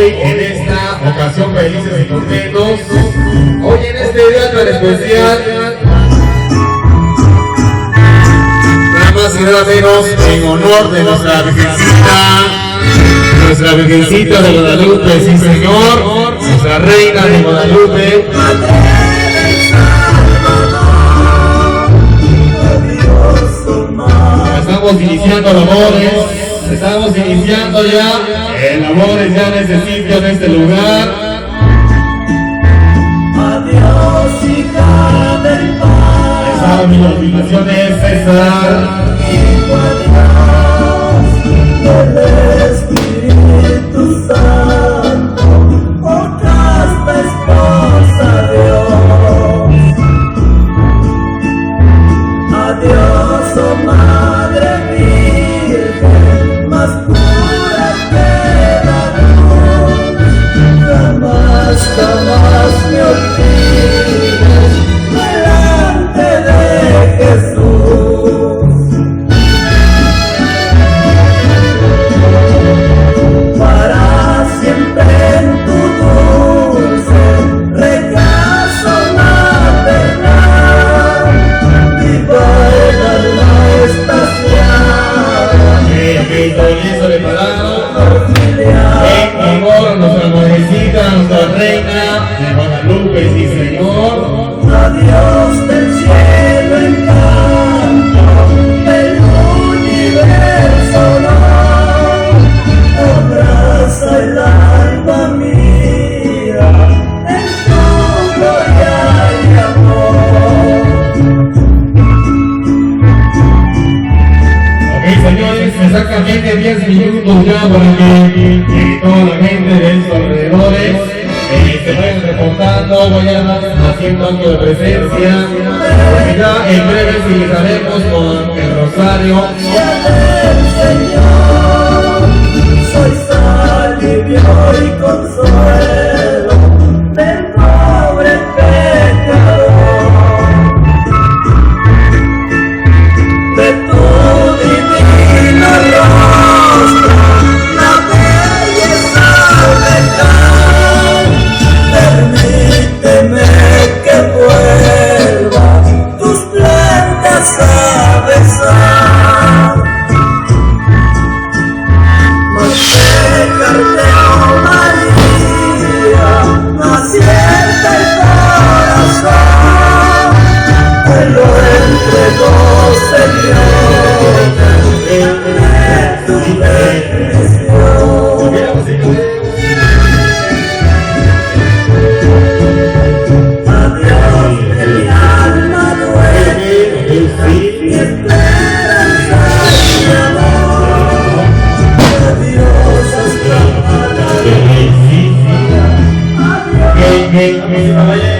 hoy en esta ocasión felices y contentos, hoy en este día tan especial, nada más y nada menos en honor de nuestra Virgencita de Guadalupe, sí señor, nuestra Reina de Guadalupe. Estamos iniciando labores, estamos iniciando ya labores ya en este sitio, en este lugar. Adiós, hija del Padre. Esa mi invitación es César. Del Espíritu Santo, oh casta esposa de Dios. Adiós, oh Madre Virgen, más pura que la luz. Jamás me olvides delante de Jesús. Para siempre en tu dulce regazo maternal, viva el alma estaciada. Y eso le parado. En honor a nuestra madrecita, nuestra Reina de Guadalupe, sí señor. Adiós del cielo encanto, del universo no, abraza el alma mía en tu gloria y amor. Ok, señores, exactamente 10 minutos ya para que toda la gente de estos alrededores se vayan reportando, vayan haciendo acto de presencia, porque ya en breve iniciaremos con el rosario. Señor, soy alivio y consuelo del pobre pecador. De tu divino rostro, la belleza dejar. Permíteme que vuelva tus plantas a besar. Mas dejarte, oh María, más cierta el corazón, te lo entregó Señor, en tu bendición. Adiós, mi alma duele, mi esperanza y mi amor. Adiós, hasta la Que